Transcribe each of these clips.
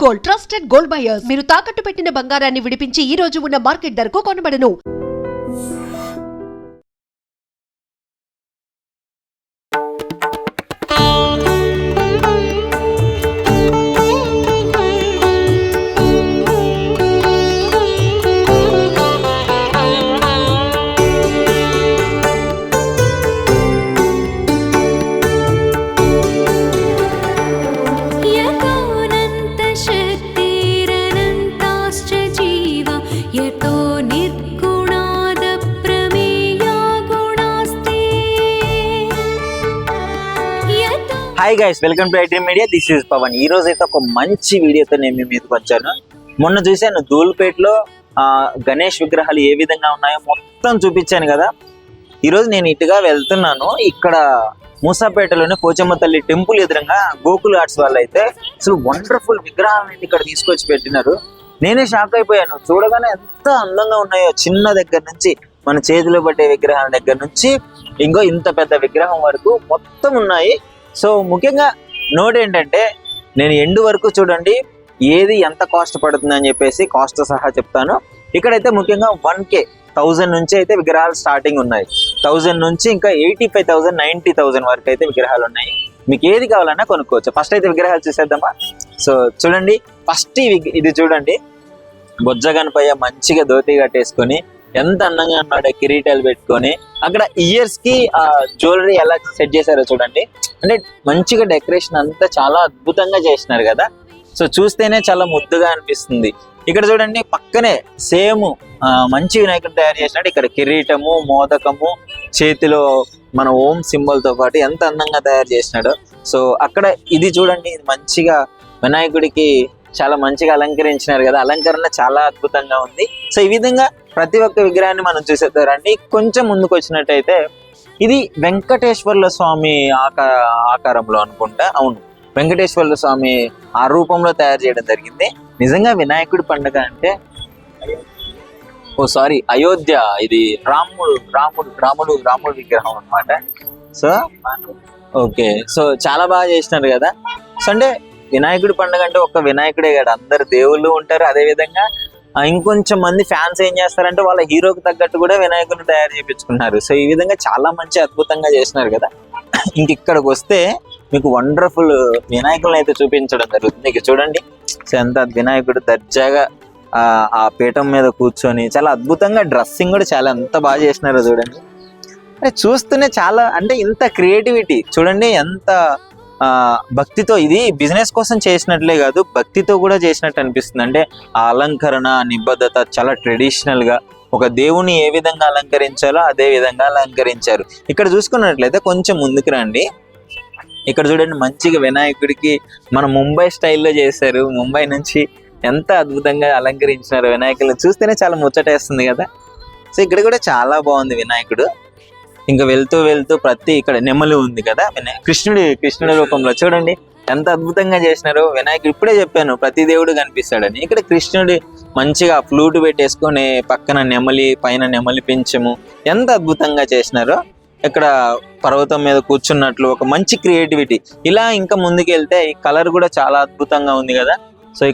Gold, trusted gold buyers. మీరు తాకట్టు పెట్టిన బంగారాన్ని విడిపించి ఈ రోజు ఉన్న మార్కెట్ ధరకు కొనబడను. Hi guys, welcome to IT media. This is Pavan. ఈ రోజు అయితే ఒక మంచి వీడియోతో నేను మీ మీదకి వచ్చాను. మొన్న చూశాను ధూల్పేటలో గణేష్ విగ్రహాలు ఏ విధంగా ఉన్నాయో మొత్తం చూపించాను కదా. ఈరోజు నేను ఇటుగా వెళ్తున్నాను. ఇక్కడ మూసాపేటలోని పోచమ్మ తల్లి టెంపుల్ ఎదురుగా గోకుల్ ఆర్ట్స్ వాళ్ళు అయితే అసలు వండర్ఫుల్ విగ్రహాలను అయితే ఇక్కడ తీసుకొచ్చి పెట్టినారు. నేనే షాక్ అయిపోయాను. చూడగానే ఎంత అందంగా ఉన్నాయో, చిన్న దగ్గర నుంచి మన చేతిలో పట్టే విగ్రహాల దగ్గర నుంచి ఇంకో ఇంత పెద్ద విగ్రహం వరకు మొత్తం ఉన్నాయి. సో ముఖ్యంగా నోట్ ఏంటంటే, నేను ఎండు వరకు చూడండి ఏది ఎంత కాస్ట్ పడుతుంది అని చెప్పేసి కాస్ట్ సహా చెప్తాను. ఇక్కడైతే ముఖ్యంగా 1000 నుంచి అయితే విగ్రహాలు స్టార్టింగ్ ఉన్నాయి. 1000 నుంచి ఇంకా 85,000 90,000 వరకు అయితే విగ్రహాలు ఉన్నాయి. మీకు ఏది కావాలన్నా కొనుక్కోవచ్చు. ఫస్ట్ అయితే విగ్రహాలు చూసేద్దామా. సో చూడండి, ఫస్ట్ ఇది చూడండి, బొజ్జ గణపయ్య మంచిగా ధోతి కట్టేసుకొని ఎంత అందంగా ఉన్నాడో, కిరీటాలు పెట్టుకొని అక్కడ ఇయర్స్ కి ఆ జ్యువెలరీ ఎలా సెట్ చేశారో చూడండి. అంటే మంచిగా డెకరేషన్ అంతా చాలా అద్భుతంగా చేసినారు కదా. సో చూస్తేనే చాలా ముద్దుగా అనిపిస్తుంది. ఇక్కడ చూడండి పక్కనే సేమ్ మంచి వినాయకుడు తయారు చేసినట్టు ఇక్కడ కిరీటము, మోదకము, చేతిలో మన ఓం సింబల్ తో పాటు ఎంత అందంగా తయారు చేసినాడు. సో అక్కడ ఇది చూడండి, ఇది మంచిగా వినాయకుడికి చాలా మంచిగా అలంకరించినారు కదా. అలంకరణ చాలా అద్భుతంగా ఉంది. సో ఈ విధంగా ప్రతి ఒక్క విగ్రహాన్ని మనం చూసేద్దారండి. కొంచెం ముందుకు వచ్చినట్టయితే ఇది వెంకటేశ్వర్ల స్వామి ఆకారంలో అనుకుంటా. అవును, వెంకటేశ్వర్ల స్వామి ఆ రూపంలో తయారు చేయడం జరిగింది. నిజంగా వినాయకుడి పండుగ అంటే అయోధ్య, ఇది రాముడు విగ్రహం అన్నమాట. సో ఓకే, సో చాలా బాగా చేసినారు కదా. సో అంటే వినాయకుడి పండుగ అంటే ఒక్క వినాయకుడే కదా, అందరు దేవుళ్ళు ఉంటారు. అదే విధంగా ఇంకొంచెం మంది ఫ్యాన్స్ ఏం చేస్తారంటే వాళ్ళ హీరోకి తగ్గట్టు కూడా వినాయకుడిని తయారు చేయించుకున్నారు. సో ఈ విధంగా చాలా మంచి అద్భుతంగా చేసినారు కదా. ఇక్కడికి వస్తే మీకు వండర్ఫుల్ వినాయకులను అయితే చూపించడం జరుగుతుంది. ఇక చూడండి, సో ఎంత వినాయకుడు దర్జాగా ఆ పీఠం మీద కూర్చొని చాలా అద్భుతంగా, డ్రెస్సింగ్ కూడా చాలా ఎంత బాగా చేసినారో చూడండి. చూస్తూనే చాలా, అంటే ఇంత క్రియేటివిటీ చూడండి, ఎంత భక్తితో. ఇది బిజినెస్ కోసం చేసినట్లే కాదు, భక్తితో కూడా చేసినట్టు అనిపిస్తుంది. అంటే ఆ అలంకరణ, నిబద్ధత చాలా ట్రెడిషనల్ గా ఒక దేవుని ఏ విధంగా అలంకరించాలో అదే విధంగా అలంకరించారు. ఇక్కడ చూసుకున్నట్లయితే కొంచెం ముందుకు రండి. ఇక్కడ చూడండి మంచిగా వినాయకుడికి మన ముంబై స్టైల్లో చేశారు. ముంబై నుంచి ఎంత అద్భుతంగా అలంకరించినారు వినాయకులు. చూస్తేనే చాలా ముచ్చటేస్తుంది కదా. సో ఇక్కడ కూడా చాలా బాగుంది వినాయకుడు. ఇంకా వెళ్తూ ప్రతి ఇక్కడ నెమలి ఉంది కదా, కృష్ణుడి రూపంలో చూడండి ఎంత అద్భుతంగా చేసినారు. వినాయకుడు ఇప్పుడే చెప్పాను ప్రతి దేవుడు కనిపిస్తాడని. ఇక్కడ కృష్ణుడి మంచిగా ఫ్లూట్ పెట్టేసుకొని పక్కన నెమలి, పైన నెమలి పింఛము ఎంత అద్భుతంగా చేసినారో. ఇక్కడ పర్వతం మీద కూర్చున్నట్లు ఒక మంచి క్రియేటివిటీ. ఇలా ఇంకా ముందుకు వెళ్తే ఈ కలర్ కూడా చాలా అద్భుతంగా ఉంది కదా. సో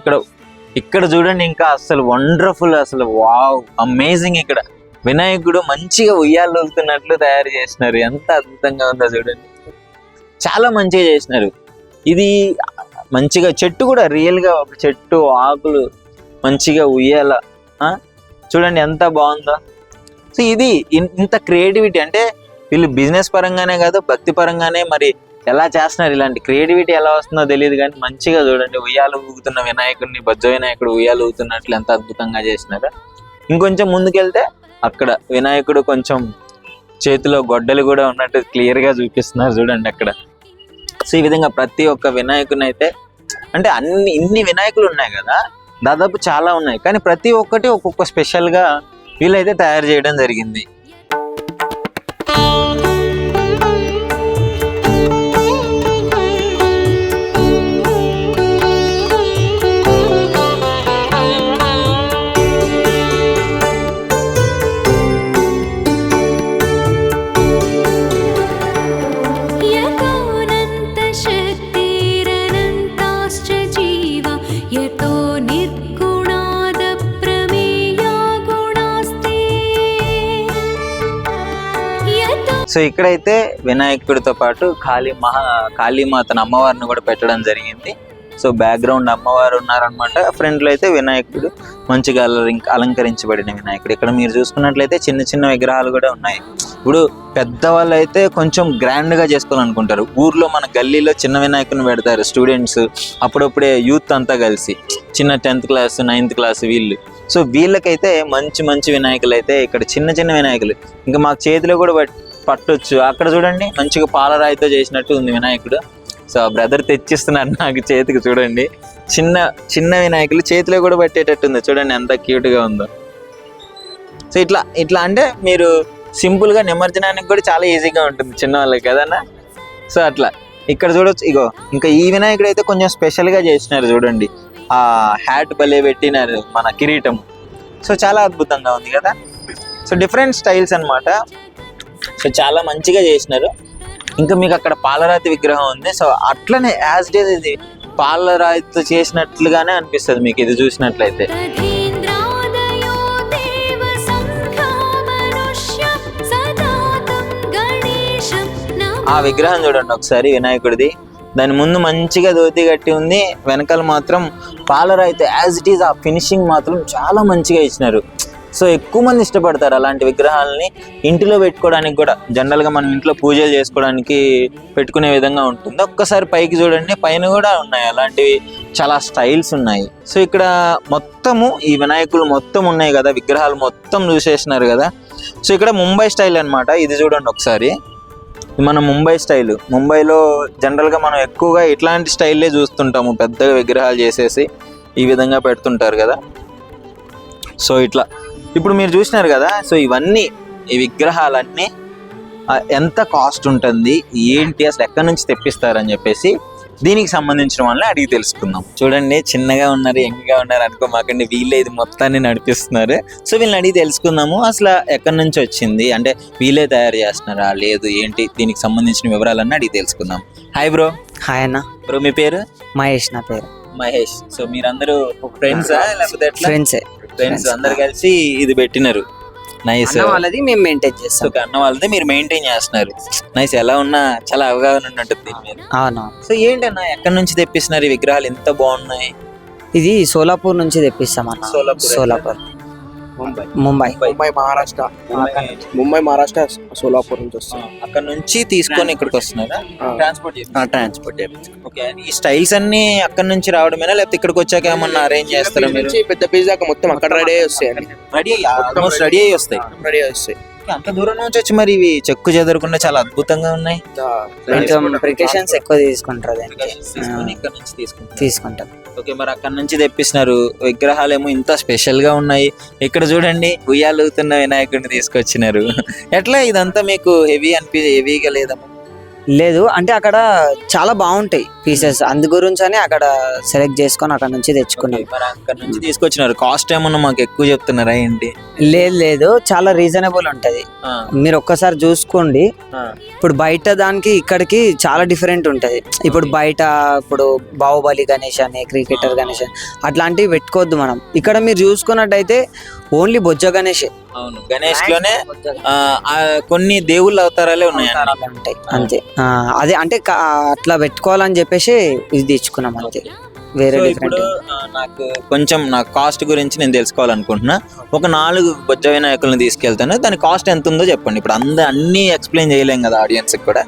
ఇక్కడ చూడండి, ఇంకా అసలు వండర్ఫుల్, అసలు వావ్, అమేజింగ్. ఇక్కడ వినాయకుడు మంచిగా ఉయ్యాలూగుతున్నట్లు తయారు చేసినారు. ఎంత అద్భుతంగా ఉందో చూడండి, చాలా మంచిగా చేసినారు. ఇది మంచిగా చెట్టు కూడా రియల్ గా ఒక చెట్టు ఆకులు మంచిగా ఉయ్యాల చూడండి ఎంత బాగుందో. సో ఇది ఇంత క్రియేటివిటీ, అంటే వీళ్ళు బిజినెస్ పరంగానే కాదు భక్తి పరంగానే మరి ఎలా చేస్తున్నారు. ఇలాంటి క్రియేటివిటీ ఎలా వస్తుందో తెలియదు కానీ మంచిగా చూడండి ఉయ్యాలు ఊగుతున్న వినాయకుడిని, బొజ్జ వినాయకుడు ఉయ్యాలు ఊగుతున్నట్లు ఎంత అద్భుతంగా చేసినారు. ఇంకొంచెం ముందుకెళ్తే అక్కడ వినాయకుడు కొంచెం చేతిలో గొడ్డలు కూడా ఉన్నట్టు క్లియర్ గా చూపిస్తున్నారు చూడండి అక్కడ. సో ఈ విధంగా ప్రతి ఒక్క వినాయకుని అయితే, అంటే ఇన్ని వినాయకులు ఉన్నాయి కదా, దాదాపు చాలా ఉన్నాయి, కానీ ప్రతి ఒక్కటి ఒక్కొక్క స్పెషల్ గా వీళ్ళైతే తయారు చేయడం జరిగింది. यतो సో ఇక్కడైతే వినాయకుడితో పాటు కాళీమాతను అమ్మవారిని కూడా పెట్టడం జరిగింది. సో బ్యాక్గ్రౌండ్ అమ్మవారు ఉన్నారనమాట, ఫ్రంట్ లో అయితే వినాయకుడు మంచిగా అలంకరించబడిన వినాయకుడు. ఇక్కడ మీరు చూసుకున్నట్లయితే చిన్న చిన్న విగ్రహాలు కూడా ఉన్నాయి. ఇప్పుడు పెద్దవాళ్ళు అయితే కొంచెం గ్రాండ్ గా చేసుకోవాలనుకుంటారు. ఊర్లో మన గల్లీలో చిన్న వినాయకుని పెడతారు స్టూడెంట్స్, అప్పుడప్పుడే యూత్ అంతా కలిసి, చిన్న 10th క్లాస్ 9th క్లాస్ వీళ్ళు. సో వీళ్ళకైతే మంచి మంచి వినాయకులు అయితే ఇక్కడ చిన్న చిన్న వినాయకులు ఇంకా మాకు చేతిలో కూడా పట్టొచ్చు. అక్కడ చూడండి మంచిగా పాలరాయితో చేసినట్టు ఉంది వినాయకుడు. సో బ్రదర్ తెచ్చిస్తున్నారు నాకు చేతికి, చూడండి చిన్న చిన్న వినాయకులు చేతిలో కూడా పట్టేటట్టు ఉంది. చూడండి ఎంత క్యూట్ గా ఉందో. సో ఇట్లా అంటే మీరు సింపుల్ గా నిమజ్జనానికి కూడా చాలా ఈజీగా ఉంటుంది చిన్న వాళ్ళకి కదన్నా. సో అట్లా ఇక్కడ చూడొచ్చు. ఇగో ఇంకా ఈ వినాయకుడు అయితే కొంచెం స్పెషల్ గా చేసినారు చూడండి, ఆ హ్యాట్ భలే పెట్టినారు, మన కిరీటం. సో చాలా అద్భుతంగా ఉంది కదా. సో డిఫరెంట్ స్టైల్స్ అన్నమాట. సో చాలా మంచిగా చేసినారు. ఇంకా మీకు అక్కడ పాలరాతి విగ్రహం ఉంది. సో అట్లనే యాజ్ ఇట్ ఈజ్ ఇది పాలరాతితో చేసినట్లుగానే అనిపిస్తుంది మీకు ఇది చూసినట్లయితే. ఆ విగ్రహం చూడండి ఒకసారి వినాయకుడిది, దాని ముందు మంచిగా ధోతి కట్టి ఉంది, వెనకాల మాత్రం పాలరాయితో యాజ్ ఇట్ ఈజ్. ఆ ఫినిషింగ్ మాత్రం చాలా మంచిగా ఇచ్చినారు. సో ఎక్కువ మంది ఇష్టపడతారు అలాంటి విగ్రహాలని ఇంటిలో పెట్టుకోవడానికి కూడా. జనరల్గా మనం ఇంట్లో పూజలు చేసుకోవడానికి పెట్టుకునే విధంగా ఉంటుంది. ఒక్కసారి పైకి చూడండి, పైన కూడా ఉన్నాయి అలాంటివి, చాలా స్టైల్స్ ఉన్నాయి. సో ఇక్కడ మొత్తము ఈ వినాయకులు మొత్తం ఉన్నాయి కదా, విగ్రహాలు మొత్తం చూసేసినారు కదా. సో ఇక్కడ ముంబై స్టైల్ అన్నమాట. ఇది చూడండి ఒకసారి, మన ముంబై స్టైల్. ముంబైలో జనరల్గా మనం ఎక్కువగా ఇట్లాంటి స్టైల్లే చూస్తుంటాము, పెద్దగా విగ్రహాలు చేసేసి ఈ విధంగా పెడుతుంటారు కదా. సో ఇట్లా ఇప్పుడు మీరు చూసినారు కదా. సో ఇవన్నీ ఈ విగ్రహాలన్నీ ఎంత కాస్ట్ ఉంటుంది, ఏంటి, అసలు ఎక్కడి నుంచి తెప్పిస్తారని చెప్పేసి దీనికి సంబంధించిన వాళ్ళని అడిగి తెలుసుకుందాం. చూడండి చిన్నగా ఉన్నారు, యంగ్గా ఉన్నారు అనుకోమాకండి, వీళ్ళే ఇది మొత్తాన్ని నడిపిస్తున్నారు. సో వీళ్ళని అడిగి తెలుసుకుందాము అసలు ఎక్కడి నుంచి వచ్చింది, అంటే వీళ్ళే తయారు చేస్తున్నారా లేదు ఏంటి, దీనికి సంబంధించిన వివరాలన్నీ అడిగి తెలుసుకుందాం. Hi bro. హాయ్ అన్న. బ్రో మీ పేరు? మహేష్ నా పేరు. మహేష్. సో మీరందరూ ఫ్రెండ్సా లేకపోతే ఎట్లా? ఫ్రెండ్స్ అందరు కలిసి ఇది పెట్టినారు. నైస్. వాళ్ళది మేము మెయింటైన్ చేస్తాం. అన్న వాళ్ళది మీరు మెయింటైన్ చేస్తున్నారు. నైస్. ఎలా ఉన్నా చాలా అవగాహన ఉన్నట్టుంది దీని మీద. అవును. సో ఏంటన్నా ఎక్కడి నుంచి తెప్పిస్తున్నారు ఈ విగ్రహాలు ఎంత బాగున్నాయి? ఇది సోలాపూర్ నుంచి తెప్పిస్తాం అన్న. సోలాపూర్ ముంబై మహారాష్ట్ర. ముంబై మహారాష్ట్ర సోలాపూర్ నుంచి వస్తాం. అక్కడ నుంచి తీసుకొని ఇక్కడికి వస్తున్నారా? ట్రాన్స్పోర్ట్. ఓకే. ఈ స్టైల్స్ అన్ని అక్కడ నుంచి రావడమేనా లేకపోతే ఇక్కడికి వచ్చాక ఏమన్నా అరేంజ్ చేస్తారా మీరు? పెద్ద పిజ్జా మొత్తం అక్కడ రెడీ అయ్యి వస్తాయి. రెడీ అయ్యి వస్తాయి. అంత దూరం నుంచి వచ్చి మరి ఇవి చెక్కు చెదరకుండా చాలా అద్భుతంగా ఉన్నాయి. కొంచెం ప్రికాషన్స్ ఎక్కువ తీసుకుంటారు, ఇక్కడ నుంచి తీసుకుంటాం. ఓకే. మరి అక్కడ నుంచి తెప్పిస్తున్నారు. విగ్రహాలు ఏమో ఇంత స్పెషల్ గా ఉన్నాయి. ఇక్కడ చూడండి ఉయ్యాలుగుతున్న వినాయకుడిని తీసుకొచ్చినారు. ఎట్లా ఇదంతా మీకు హెవీగా లేదమ్మా? లేదు అంటే అక్కడ చాలా బాగుంటాయి పీసెస్, అందు గురించి అని అక్కడ సెలెక్ట్ చేసుకొని అక్కడ నుంచి తెచ్చుకున్నాం. మరి అక్కడ నుంచి తీసుకొచ్చినారు. కాస్ట్ ఏమన్నా మాకు ఎక్కువ చెప్తున్నారా ఏంటి? లేదు చాలా రీజనబుల్ ఉంటది. మీరు ఒక్కసారి చూసుకోండి. ఇప్పుడు బయట దానికి ఇక్కడికి చాలా డిఫరెంట్ ఉంటది. ఇప్పుడు బయట ఇప్పుడు బాహుబలి గణేష్ అని, క్రికెటర్ గణేష్ అట్లాంటివి పెట్టుకోవద్దు మనం. ఇక్కడ మీరు చూసుకున్నట్టయితే ఓన్లీ బొజ్జ గణేష్. అవును, గణేష్ లోనే కొన్ని దేవుళ్ళ అవతారాలే ఉన్నాయి అంతే. అదే అంటే అట్లా పెట్టుకోవాలని చెప్పేసి ఇది తెచ్చుకున్నాం అంతే. వేరే ఇప్పుడు నాకు కాస్ట్ గురించి నేను తెలుసుకోవాలనుకుంటున్నా. ఒక 4 బొజ్జ వినాయకులను తీసుకెళ్తాను, దాని కాస్ట్ ఎంత ఉందో చెప్పండి. ఇప్పుడు అన్ని ఎక్స్ప్లెయిన్ చేయలేం కదా ఆడియన్స్ కూడా.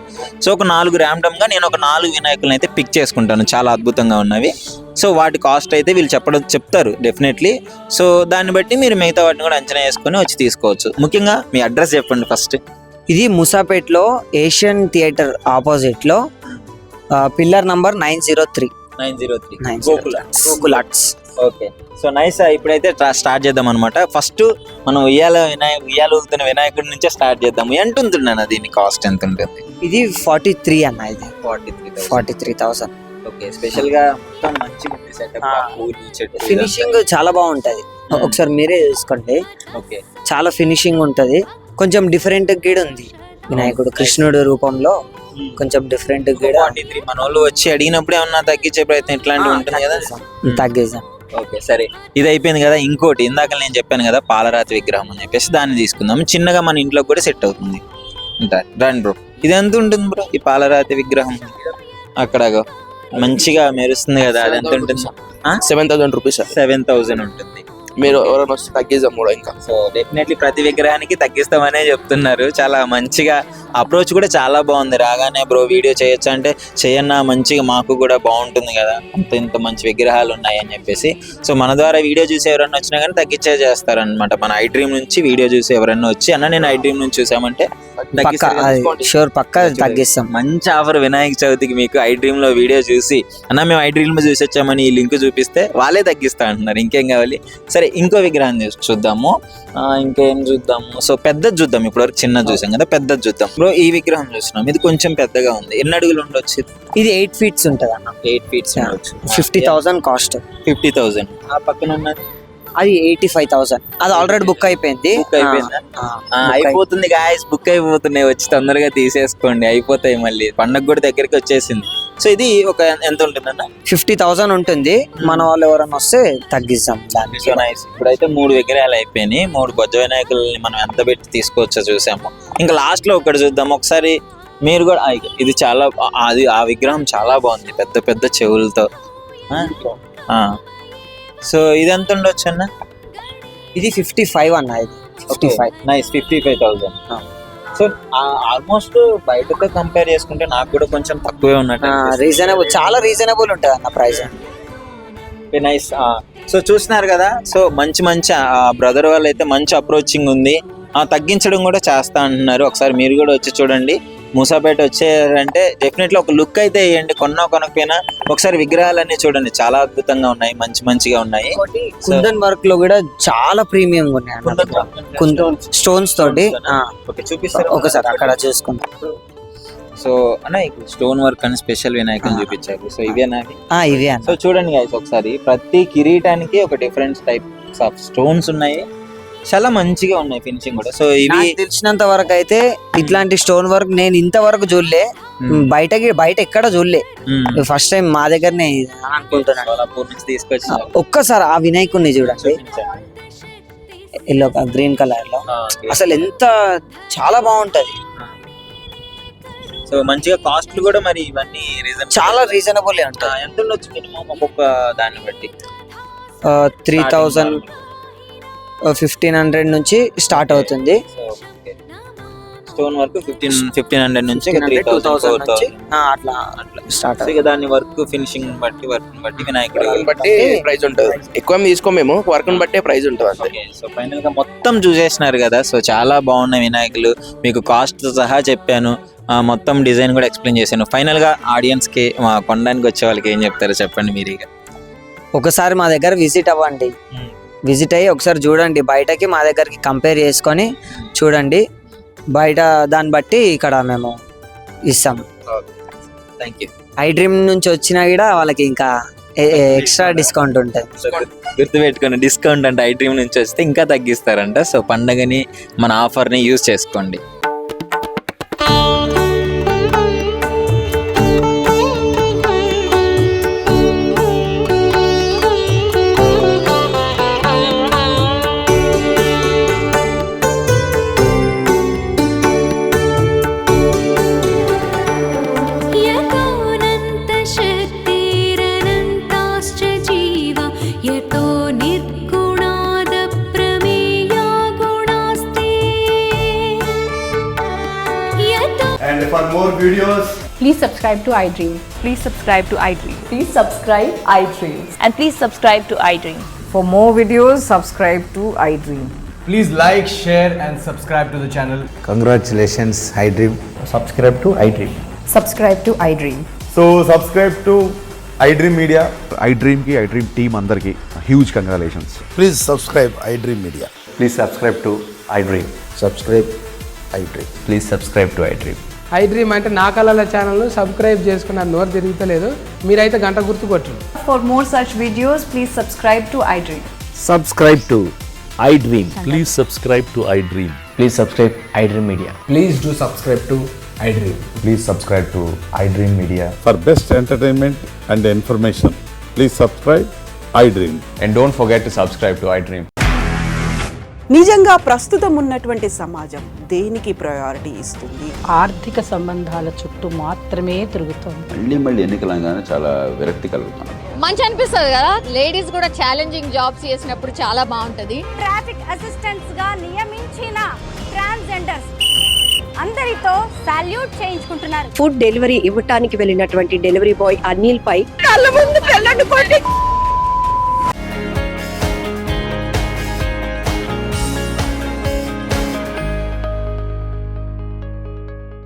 సో ఒక 4 ర్యాండమ్ గా నేను ఒక 4 వినాయకులను అయితే పిక్ చేసుకుంటాను, చాలా అద్భుతంగా ఉన్నవి. సో వాటి కాస్ట్ అయితే వీళ్ళు చెప్తారు డెఫినెట్లీ. సో దాన్ని బట్టి మీరు మిగతా వాటిని కూడా అంచనా వేసుకొని వచ్చి తీసుకోవచ్చు. ముఖ్యంగా మీ అడ్రస్ చెప్పండి ఫస్ట్. ఇది ముసాపేట్లో ఏషియన్ థియేటర్ ఆపోజిట్ లో pillar number 903 Gokul arts. Okay. So nice. ఇప్పుడైతే స్టార్ట్ చేద్దాం అనమాట. ఫస్ట్ మనం ఉయ్యాలుగుతున్న వినాయకుడి నుంచే స్టార్ట్ చేద్దాము. ఎంత ఉంటున్నాను దీని కాస్ట్ ఎంత ఉంటుంది? ఇది 43 అన్న. ఇది 43,000. ఓకే. స్పెషల్ గా మొత్తం మంచి సెటప్, ఫినిషింగ్ చాలా బాగుంటది. ఒకసారి మీరే చూసుకోండి. ఓకే. చాలా ఫినిషింగ్ ఉంటది. కొంచెం డిఫరెంట్ గీడ ఉంది వినాయకుడు కృష్ణుడు రూపంలో, కొంచెం డిఫరెంట్ గీడ. మన వాళ్ళు వచ్చి అడిగినప్పుడు ఏమన్నా తగ్గించే ప్రయత్నం ఇట్లాంటివి ఉంటుంది కదా? తగ్గేసాం. ఓకే సరే, ఇది అయిపోయింది కదా. ఇంకోటి ఇందాక నేను చెప్పాను కదా పాలరాతి విగ్రహం అని చెప్పేసి, దాన్ని తీసుకుందాం. చిన్నగా మన ఇంట్లో కూడా సెట్ అవుతుంది. ఉంటారు. రండి బ్రో, ఇది ఎంత ఉంటుంది బ్రో ఈ పాలరాతి విగ్రహం? అక్కడ మంచిగా మెరుస్తుంది కదా, అది ఎంత ఉంటుంది? 7,000 రూపీస్. 7,000 ఉంటుంది. మీరు ఎవరైనా వస్తే తగ్గిద్దాం కూడా ఇంకా. సో డెఫినెట్లీ ప్రతి విగ్రహానికి తగ్గిస్తామనే చెప్తున్నారు. చాలా మంచిగా అప్రోచ్ కూడా చాలా బాగుంది. రాగానే బ్రో వీడియో చేయొచ్చు అంటే చేయన్నా, మంచిగా మాకు కూడా బాగుంటుంది కదా, ఇంత మంచి విగ్రహాలు ఉన్నాయి అని చెప్పేసి. సో మన ద్వారా వీడియో చూసి ఎవరన్నా వచ్చినా కానీ తగ్గించే చేస్తారనమాట. మన ఐ డ్రీమ్ నుంచి వీడియో చూసి ఎవరన్నా వచ్చి అన్న నేను ఐ డ్రీమ్ నుంచి చూసామంటే షూర్ పక్కా తగ్గిస్తాం. మంచి ఆఫర్ వినాయక చవితికి మీకు ఐ డ్రీమ్ లో వీడియో చూసి అన్న మేము ఐ డ్రీమ్ చూసి వచ్చామని ఈ లింక్ చూపిస్తే వాళ్ళే తగ్గిస్తా అంటున్నారు. ఇంకేం కావాలి? సరే ఇంకో విగ్రహం చూద్దాము. ఇంకేం చూద్దాము? సో పెద్దది చూద్దాం. ఇప్పటివరకు చిన్నది చూసాం కదా, పెద్దది చూద్దాం బ్రో. ఈ విగ్రహం చూస్తున్నాం, ఇది కొంచెం పెద్దగా ఉంది. ఎన్ని అడుగులు ఉండొచ్చు? ఇది 8 feet ఉంటుంది అన్న. 8 feet ఉండొచ్చు. 50,000 కాస్ట్. 50,000. ఆ పక్కన ఉన్నది అది 85,000. అది ఆల్రెడీ బుక్ అయిపోయింది. బుక్ అయిపోయిందా? అయిపోతుంది గాయస్, బుక్ అయిపోతున్నాయి. వచ్చి తొందరగా తీసేసుకోండి, అయిపోతాయి. మళ్ళీ పండగ కూడా దగ్గరికి వచ్చేసింది. సో ఇది ఒక ఎంత ఉంటుందన్న? 50,000 ఉంటుంది. మన వాళ్ళు ఎవరైనా వస్తే తగ్గిస్తాం దాన్ని. So nice. ఇప్పుడైతే 3 విగ్రహాలు అయిపోయినాయి. 3 బొజ్జ వినాయకుల్ని మనం ఎంత పెట్టి తీసుకోవచ్చో చూసాము. ఇంకా లాస్ట్ లో ఒకటి చూద్దాం ఒకసారి. మీరు కూడా ఇది చాలా, అది ఆ విగ్రహం చాలా బాగుంది, పెద్ద పెద్ద చెవులతో. సో ఇది ఎంత ఉండొచ్చు అన్న? ఇది 55 అన్న. ఇది 55. నైస్. 55,000. సో ఆల్మోస్ట్ బయటతో కంపేర్ చేసుకుంటే నాకు కూడా కొంచెం తక్కువే ఉన్నట్టు. రీజనబుల్, చాలా రీజనబుల్ ఉంటుంది అన్న ప్రైస్. నైస్. సో చూస్తున్నారు కదా, సో మంచి బ్రదర్ వాళ్ళు అయితే మంచి అప్రోచింగ్ ఉంది. తగ్గించడం కూడా చేస్తా అంటున్నారు. ఒకసారి మీరు కూడా వచ్చి చూడండి. మూసాపేట వచ్చేయారంటే డెఫినెట్లీ ఒక లుక్ అయితే వేయండి. కొనకపోయినా ఒకసారి విగ్రహాలన్నీ చూడండి, చాలా అద్భుతంగా ఉన్నాయి, మంచిగా ఉన్నాయి. కుందన్ వర్క్ లో కూడా చాలా ప్రీమియం ఉన్నాయి అన్న. కుందన్ స్టోన్స్ తోటి చూపిస్తారు ఒకసారి అక్కడ చూసుకుంటాం. సో అన్న స్టోన్ వర్క్ అని స్పెషల్ వినాయకుని చూపించారు. సో ఇవేనా? ఇవే అన్న. సో చూడండి గైస్, ఒకసారి ప్రతి కిరీటానికి ఒక డిఫరెంట్ టైప్స్ ఆఫ్ స్టోన్స్ ఉన్నాయి. చాలా మంచిగా ఉన్నాయి ఫినిషింగ్ కూడా. సో ఇవి తెలిసినంత వరకు అయితే ఇట్లాంటి స్టోన్ వర్క్ నేను ఇంతవరకు చూడలే. బయట ఎక్కడ చూడలే. ఫస్ట్ టైం మా దగ్గరనే అనుకుంటున్నాను. తీసుకొచ్చి ఒక్కసారి ఆ వినాయకుడిని చూడండి, ఎల్లో గ్రీన్ కలర్ లో. అసలు ఎంత చాలా బాగుంటది. సో మంచిగా కాస్ట్లు కూడా మరి ఇవన్నీ చాలా రీజనబుల్ ఉంటాయి. ఎంత ఉండొచ్చు మినిమం ఒక్కొక్క దాన్ని బట్టి? 3,000 1,500 నుంచి స్టార్ట్ అవుతుంది. స్టోన్ వర్క్ 1,500 నుంచి 3,000 అట్లా స్టార్ట్. దాని వర్క్ ఫినిషింగ్ బట్టి వినాయకుడు బట్టి ప్రైస్ ఉంటుంది. ఎక్కువ తీసుకో మేము వర్క్ బట్టే ప్రైస్ ఉంటుంది. సో ఫైనల్ గా మొత్తం చూసేసినారు కదా. సో చాలా బాగున్నాయి వినాయకులు, మీకు కాస్ట్ సహా చెప్పాను, మొత్తం డిజైన్ కూడా ఎక్స్ప్లెయిన్ చేశాను. ఫైనల్ గా ఆడియన్స్ కి కొనడానికి వచ్చే వాళ్ళకి ఏం చెప్తారో చెప్పండి మీరు. ఇక ఒకసారి మా దగ్గర విజిట్ అవ్వండి. విజిట్ అయ్యి ఒకసారి చూడండి, బయటకి మా దగ్గరికి కంపేర్ చేసుకొని చూడండి. బయట దాన్ని బట్టి ఇక్కడ మేము ఇస్తాం. Thank you. ఐ డ్రీమ్ నుంచి వచ్చినా కూడా వాళ్ళకి ఇంకా ఎక్స్ట్రా డిస్కౌంట్ ఉంటుంది. గుర్తుపెట్టుకోండి, డిస్కౌంట్ అంటే ఐ డ్రీమ్ నుంచి వస్తే ఇంకా తగ్గిస్తారంట. సో పండగని మన ఆఫర్ని యూజ్ చేసుకోండి. And for more videos, please subscribe to iDream. Please subscribe to iDream. Please subscribe iDream. And please subscribe to iDream. For more videos, subscribe to iDream. please like, share and subscribe to the channel. Congratulations, iDream. Subscribe to iDream. Subscribe to iDream. So subscribe to iDream Media. iDream ki iDream team andarki huge congratulations. Please subscribe iDream Media. Please subscribe to iDream. Subscribe iDream. Please subscribe to iDream. iDream అంటే నా కళల channel subscribe చేసుకున్న నోరు తిరుగుతలేదు, మీరైతే గంట గుర్తు కొట్టండి. For more such videos, please subscribe to iDream. Subscribe to iDream. Please subscribe to iDream. Please subscribe iDream Media. Please do subscribe to iDream. Please subscribe to iDream Media. For best entertainment and information, please subscribe iDream. And don't forget to subscribe to iDream. నిజంగా ప్రస్తుతం ఉన్నటువంటి సమాజం దేనికి priority ఇస్తుంది? ఆర్థిక సంబంధాల చుట్టూ మాత్రమే తిరుగుతోంది. మళ్ళీ ఎన్నికలంగానే చాలా విరక్తి కలుగుతున్నాం. మంచి అనిపిస్తుంది కదా, లేడీస్ కూడా ఛాలెంజింగ్ జాబ్స్ చేసినప్పుడు చాలా బాగుంటది. ట్రాఫిక్ అసిస్టెంట్స్ గా నియమించిన ట్రాన్స్జెండర్స్ అందరితో సాల్యూట్ చేయించుకుంటున్నారు. ఫుడ్ డెలివరీ ఇవ్వటానికి వెళ్ళినటువంటి డెలివరీ బాయ్ అనిల్ పై కళ్ళ ముందు పెళ్ళండి